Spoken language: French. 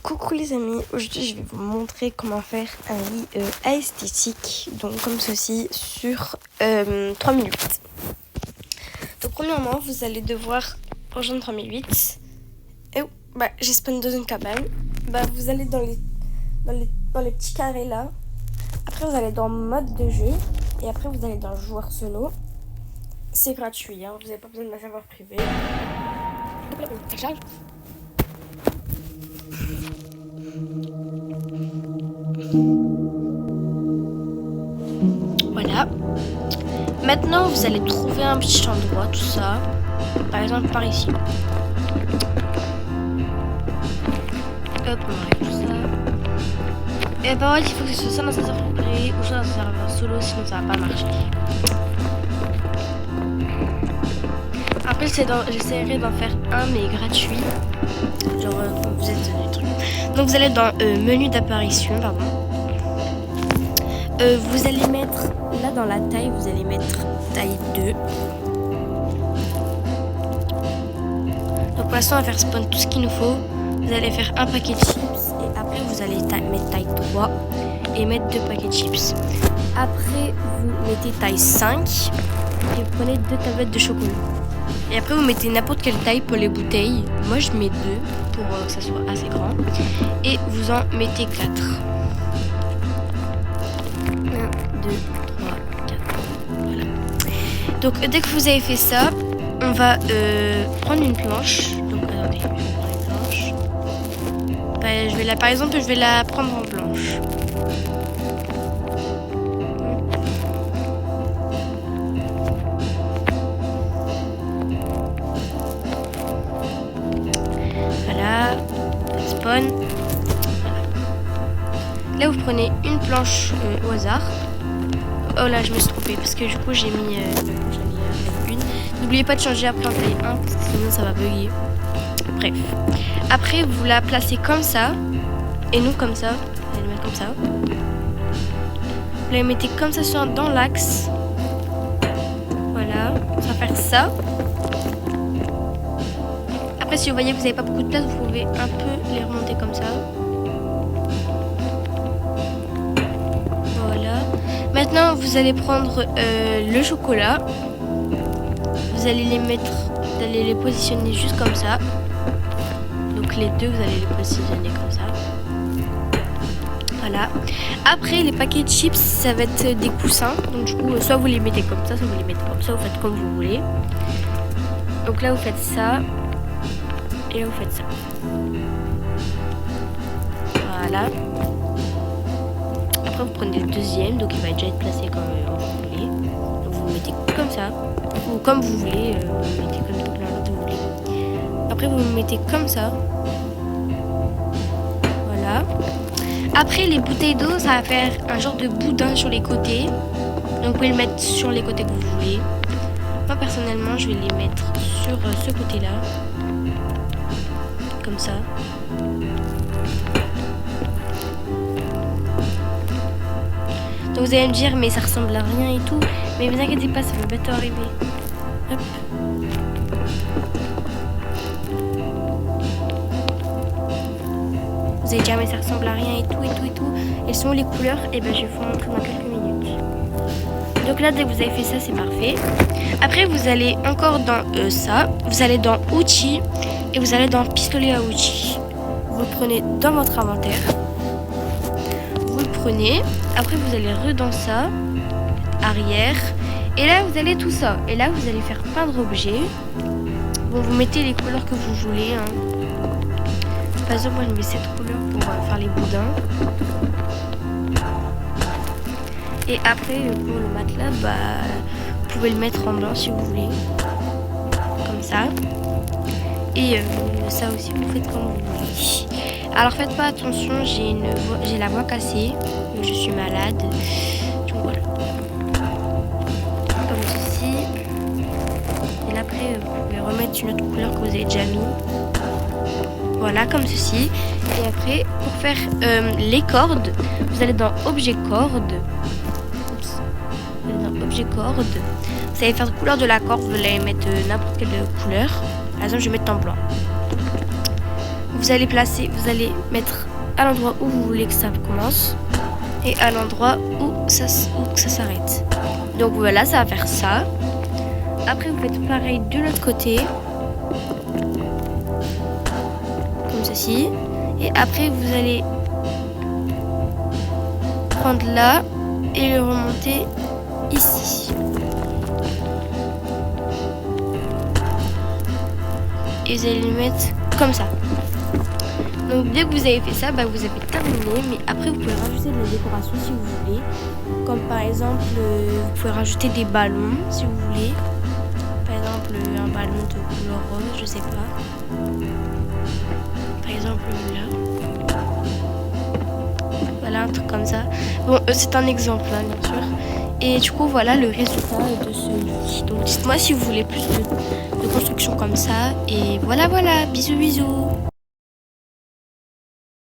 Coucou les amis, aujourd'hui je vais vous montrer comment faire un lit esthétique, donc comme ceci sur 3008. Donc premièrement vous allez devoir rejoindre 3008 et j'ai spawn dans une cabane. Vous allez dans les petits carrés là, après vous allez dans mode de jeu et après vous allez dans joueur solo. C'est gratuit, hein, vous n'avez pas besoin de ma serveur privé. Ça charge. Voilà. Maintenant, vous allez trouver un petit endroit, tout ça. Par exemple, par ici. Hop, on enlève tout ça. Et par contre, il faut que ce soit dans un serveur privé ou soit dans un serveur solo, sinon ça va pas marcher. Après, j'essaierai d'en faire un, mais gratuit. Genre, vous êtes des trucs. Donc, vous allez dans menu d'apparition, pardon. Vous allez mettre, là dans la taille, vous allez mettre taille 2. Donc pour l'instant on va faire spawn tout ce qu'il nous faut. Vous allez faire un paquet de chips et après vous allez mettre taille 3 et mettre 2 paquets de chips. Après vous mettez taille 5 et vous prenez 2 tablettes de chocolat. Et après vous mettez n'importe quelle taille pour les bouteilles. Moi je mets 2 pour que ça soit assez grand. Et vous en mettez 4. 2, 3, 4. Voilà. Donc dès que vous avez fait ça, on va prendre une planche. Donc attendez, je vais prendre une planche. Par exemple, je vais la prendre en blanche. Voilà, spawn. Voilà. Là vous prenez une planche au hasard. Oh là je me suis trompée parce que du coup j'ai mis une. N'oubliez pas de changer après en taille 1 parce que sinon ça va bugger. Bref. Après vous la placez comme ça. Et nous comme ça. Vous allez le mettre comme ça. Vous la mettez comme ça dans l'axe. Voilà. Ça va faire ça. Après si vous voyez que vous n'avez pas beaucoup de place, vous pouvez un peu les remonter comme ça. Maintenant, vous allez prendre le chocolat. Vous allez les positionner juste comme ça. Donc les deux, vous allez les positionner comme ça. Voilà. Après, les paquets de chips, ça va être des coussins. Donc du coup, soit vous les mettez comme ça, soit vous les mettez comme ça. Vous faites comme vous voulez. Donc là, vous faites ça. Et là, vous faites ça. Voilà. Après vous prenez le deuxième, donc il va déjà être placé comme vous voulez. Donc vous le mettez comme ça, ou comme vous voulez, vous le mettez comme tout plein vous voulez. Après vous le mettez comme ça. Voilà. Après les bouteilles d'eau, ça va faire un genre de boudin sur les côtés. Donc vous pouvez le mettre sur les côtés que vous voulez. Moi personnellement je vais les mettre sur ce côté là. Comme ça. Donc vous allez me dire mais ça ressemble à rien et tout. Mais vous inquiétez pas, ça va bientôt arriver. Hop. Vous allez dire mais ça ressemble à rien et tout et tout et tout. Elles sont où les couleurs? Et je vais vous montrer dans quelques minutes. Donc là dès que vous avez fait ça c'est parfait. Après vous allez encore dans ça. Vous allez dans outils et vous allez dans pistolet à outils. Vous le prenez dans votre inventaire. Vous le prenez. Après vous allez dans ça, arrière, et là vous allez tout ça. Et là vous allez faire peindre objet. Bon vous mettez les couleurs que vous voulez. Hein. Par exemple moi je mets cette couleur pour faire les boudins. Et après pour le matelas, vous pouvez le mettre en blanc si vous voulez. Comme ça. Et ça aussi vous faites comme vous voulez. Alors faites pas attention, j'ai la voix cassée. Je suis malade. Donc voilà. Comme ceci. Et là après vous pouvez remettre une autre couleur que vous avez déjà mis. Voilà comme ceci. Et après pour faire les cordes, vous allez dans objet corde. Oups. Vous allez dans objet corde. Vous allez faire la couleur de la corde, vous allez mettre n'importe quelle couleur. Par exemple je vais mettre en blanc. vous allez mettre à l'endroit où vous voulez que ça commence et à l'endroit où ça s'arrête. Donc voilà, ça va faire ça. Après, vous faites pareil de l'autre côté, comme ceci. Et après, vous allez prendre là et le remonter ici. Et vous allez le mettre comme ça. Donc dès que vous avez fait ça, vous avez terminé. Mais après, vous pouvez rajouter de la décoration si vous voulez. Comme par exemple, vous pouvez rajouter des ballons si vous voulez. Par exemple, un ballon de couleur rose, je sais pas. Par exemple, là. Voilà, un truc comme ça. Bon, c'est un exemple, hein, bien sûr. Et du coup, voilà le résultat de ce lit. Donc dites-moi si vous voulez plus de construction comme ça. Et voilà, bisous.